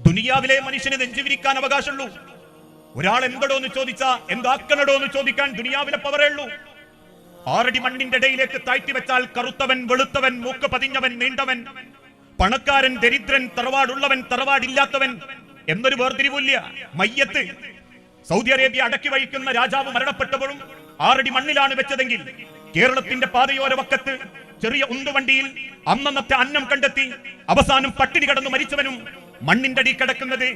ദുനിയാവിലെ മനുഷ്യന് നെഞ്ചുവിരിക്കാൻ അവകാശമുള്ളൂ. ഒരാൾ എന്തടോ എന്ന് ചോദിച്ചാ എന്താക്കണടോ എന്ന് ചോദിക്കാൻ ദുനിയാവിലെ പവറേ ഉള്ളൂ. 6 അടി മണ്ണിന്റെ ഇടയിലേക്ക് താഴ്ത്തി വെച്ചാൽ കറുത്തവൻ, വെളുത്തവൻ, മൂക്ക് പതിഞ്ഞവൻ, നീണ്ടവൻ, പണക്കാരൻ, ദരിദ്രൻ, തറവാടുള്ളവൻ, തറവാടില്ലാത്തവൻ എന്നൊരു വേർതിരിവില്ല. മയ്യത്ത് സൗദി അറേബ്യ അടക്കി വഹിക്കുന്ന രാജാവ് മരണപ്പെട്ടപ്പോഴും 6 അടി മണ്ണിലാണ് വെച്ചതെങ്കിൽ കേരളത്തിന്റെ പാതയോര വക്കത്ത് ചെറിയ ഉന്തുവണ്ടിയിൽ അന്നന്നത്തെ അന്നം കണ്ടെത്തി അവസാനം പട്ടിണി കടന്നു മരിച്ചവനും മണ്ണിന്റെ അടി കിടക്കുന്നത്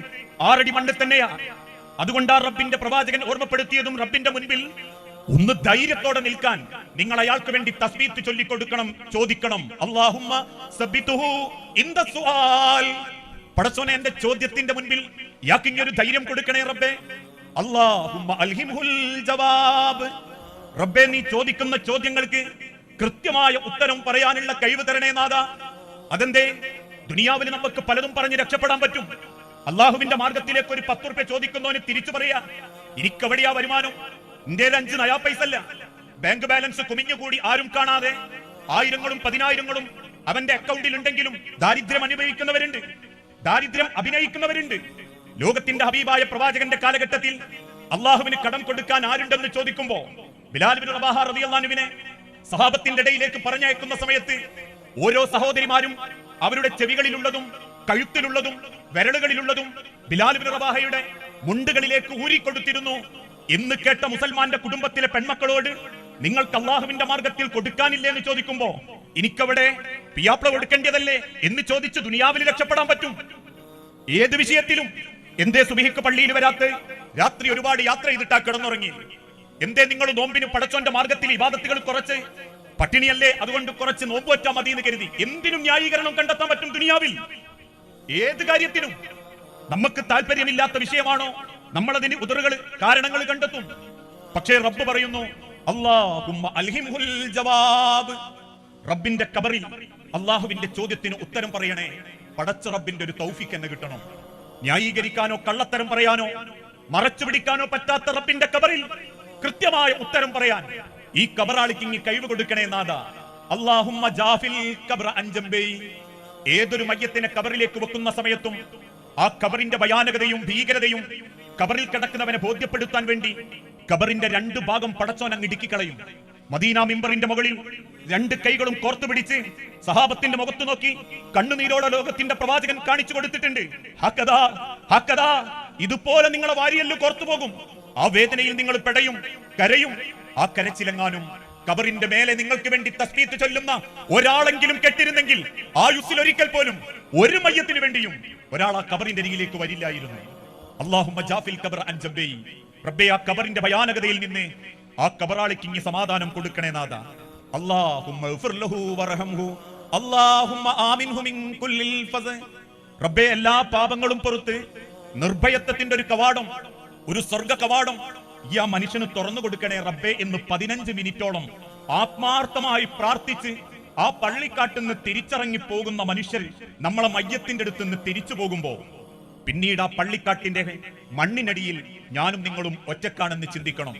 6 അടി മണ്ണിൽ തന്നെയാ. അതുകൊണ്ടാ റബ്ബിന്റെ പ്രവാചകൻ ഓർമ്മപ്പെടുത്തിയതും റബ്ബിന്റെ മുൻപിൽ ഒന്ന് ധൈര്യത്തോടെ നിൽക്കാൻ നിങ്ങൾ അയാൾക്ക് വേണ്ടി തസ്ബീഹ് ചൊല്ലിക്കൊടുക്കണം, ചോദിക്കണം. അല്ലാഹുമ്മ സബ്ബിതുഹു ഇൻദ സുആൽ. പടച്ചോനെ, എന്റെ ചോദ്യത്തിന്റെ മുൻപിൽ ഇയാൾക്ക് ഇങ്ങൊരു ധൈര്യം കൊടുക്കണേ റബ്ബേ. അല്ലാഹുമ്മ അൽഹിംഹുൽ ജവാബ്. റബ്ബേ, നീ ചോദിക്കുന്ന ചോദ്യങ്ങൾക്ക് കൃത്യമായ ഉത്തരം പറയാനുള്ള കഴിവ് തരണേ നാഥാ. അതെന്തേ? ദുനിയാവിൽ നമുക്ക് പലതും പറഞ്ഞ് രക്ഷപ്പെടാൻ പറ്റും. അള്ളാഹുവിന്റെ മാർഗത്തിലേക്ക് ഒരു 10 രൂപ ചോദിക്കുന്നവന് തിരിച്ചു പറയാ, എനിക്കെവിടെയാ വരുമാനം, ഇന്ത്യ 5 നയാ പൈസ അല്ല. ബാങ്ക് ബാലൻസ് കുമിഞ്ഞുകൂടി ആരും കാണാതെ 1000ങ്ങളും 10000ങ്ങളും അവന്റെ അക്കൗണ്ടിൽ ഉണ്ടെങ്കിലും ദാരിദ്ര്യം അനുഭവിക്കുന്നവരുണ്ട്, ദാരിദ്ര്യം അഭിനയിക്കുന്നവരുണ്ട്. ലോകത്തിന്റെ ഹബീബായ പ്രവാചകന്റെ കാലഘട്ടത്തിൽ അള്ളാഹുവിന് കടം കൊടുക്കാൻ ആരുണ്ടെന്ന് ചോദിക്കുമ്പോ ബിലാൽ ഇബ്നു റബാഹ റളിയല്ലാഹു അൻഹുവിനെ സഹാബത്തിന്റെ ഇടയിലേക്ക് പറഞ്ഞയക്കുന്ന സമയത്ത് ഓരോ സഹോദരിമാരും അവരുടെ ചെവികളിലുള്ളതും കഴുത്തിലുള്ളതും വിരലുകളിലുള്ളതും ബിലാൽ ഇബ്നു റബാഹയുടെ മുണ്ടുകളിലേക്ക് ഊരിക്കൊടുത്തിരുന്നു. എന്ന് കേട്ട മുസൽമാന്റെ കുടുംബത്തിലെ പെൺമക്കളോട് നിങ്ങൾക്ക് അള്ളാഹുവിന്റെ മാർഗത്തിൽ കൊടുക്കാനില്ലേ എന്ന് ചോദിക്കുമ്പോ എനിക്കവിടെ പിയാപ്ല കൊടുക്കേണ്ടതല്ലേ എന്ന് ചോദിച്ച് ദുനിയാവിൽ രക്ഷപ്പെടാൻ പറ്റും. ഏത് വിഷയത്തിലും. എന്തേ സുബഹിക്ക് പള്ളിയിൽ വരാത്ത? രാത്രി ഒരുപാട് യാത്ര ചെയ്തിട്ടാ കിടന്നുറങ്ങി. എന്തേ നിങ്ങൾ നോമ്പിന് പടച്ചോന്റെ മാർഗത്തിൽ ഇബാദത്തുകൾ കുറച്ച്? പട്ടിണിയല്ലേ, അതുകൊണ്ട് കുറച്ച് നോമ്പ് വറ്റാ മതി എന്ന് കരുതി. എന്തിനും ന്യായീകരണം കണ്ടെത്താൻ പറ്റും ദുനിയാവിൽ, ഏത് കാര്യത്തിനും. നമുക്ക് താല്പര്യമില്ലാത്ത വിഷയമാണോ, നമ്മളതിന് ഉദറുകൾ, കാരണങ്ങൾ കണ്ടെത്തും. പക്ഷേ റബ്ബ് പറയുന്നു അല്ലാഹുമ്മ അൽഹിംഹുൽ ജവാബ്. റബ്ബിന്റെ ഖബറിൽ അള്ളാഹുവിന്റെ ചോദ്യത്തിന് ഉത്തരം പറയണേ. പടച്ച റബ്ബിന്റെ ഒരു തൗഫീഖ് എന്ന് കിട്ടണം. ന്യായീകരിക്കാനോ കള്ളത്തരം പറയാനോ മറച്ചു പിടിക്കാനോ പറ്റാത്ത റബ്ബിന്റെ ഖബറിൽ കൃത്യമായ ഉത്തരം പറയാൻ ഈ ഖബറാളിക്ക് ഇങ്ങ് കഴിവ് കൊടുക്കണേ നാഥാ. അല്ലാഹുമ്മ ജാഫിൽ ഖബ്റ അൻ ജംബൈ. ഏതൊരു മയ്യത്തിനെ ഖബറിലേക്ക് വെക്കുന്ന സമയത്തും ആ ഖബറിന്റെ ഭയാനകതയും ഭീകരതയും ഖബറിൽ കിടക്കുന്നവനെ ബോധ്യപ്പെടുത്താൻ വേണ്ടി ഖബറിന്റെ 2 ഭാഗം പടച്ചോൻ അങ്ങ് ഇടുക്കിക്കളയും. മദീന മിമ്പറിന്റെ മുകളിൽ 2 കൈകളും കോർത്തു പിടിച്ച് സഹാബത്തിന്റെ മുഖത്ത് നോക്കി കണ്ണുനീരോടെ ലോകത്തിന്റെ പ്രവാചകൻ കാണിച്ചു കൊടുത്തിട്ടുണ്ട്. ഹക്കദാ ഹക്കദാ, ഇതുപോലെ നിങ്ങളെ വാരിയല്ലു കോർത്തു പോകും. ആ വേദനയിൽ നിങ്ങൾ പെടയും, കരയും. ആ കരച്ചിലെങ്ങാനും ഖബറിന്റെ മേലെ നിങ്ങൾക്ക് വേണ്ടി തസ്ബീഹ് ചൊല്ലുന്ന ഒരാളെങ്കിലും കെട്ടിരുന്നെങ്കിൽ ആയുസ്സിൽ ഒരിക്കൽ പോലും ഒരു മയ്യത്തിന് വേണ്ടിയും ഒരാൾ ആ ഖബറിന്റെ അരികിലേക്ക് വരില്ലായിരുന്നു. അല്ലാഹുമ്മ ജാഫിൽ ഖബ്റ അൻ ജംബൈ. റബ്ബേ, ആ ഖബറിന്റെ ഭയാനകതയിൽ നിന്ന് ആ ഖബറാളിക്ക് ഇങ്ങ് സമാധാനം കൊടുക്കണേ നാഥാ. അല്ലാഹുമ്മ ഗ്ഫിർ ലഹു വർഹംഹു. അല്ലാഹുമ്മ ആമിൻഹു മിൻ കുല്ലിൽ ഫസ്. റബ്ബേ, എല്ലാ പാപങ്ങളും പുറത്ത് നിർഭയത്വത്തിന്റെ ഒരു കവാടം, ഒരു സ്വർഗ കവാടം ഈ ആ മനുഷ്യന് തുറന്നു കൊടുക്കണേ റബ്ബേ എന്ന് 15 മിനിറ്റോളം ആത്മാർത്ഥമായി പ്രാർത്ഥിച്ച് ആ പള്ളിക്കാട്ടിന്ന് തിരിച്ചിറങ്ങി പോകുന്ന മനുഷ്യർ നമ്മളെ മയ്യത്തിന്റെ അടുത്ത് നിന്ന് തിരിച്ചു പോകുമ്പോ പിന്നീട് ആ പള്ളിക്കാട്ടിന്റെ മണ്ണിനടിയിൽ ഞാനും നിങ്ങളും ഒറ്റക്കാണെന്ന് ചിന്തിക്കണം.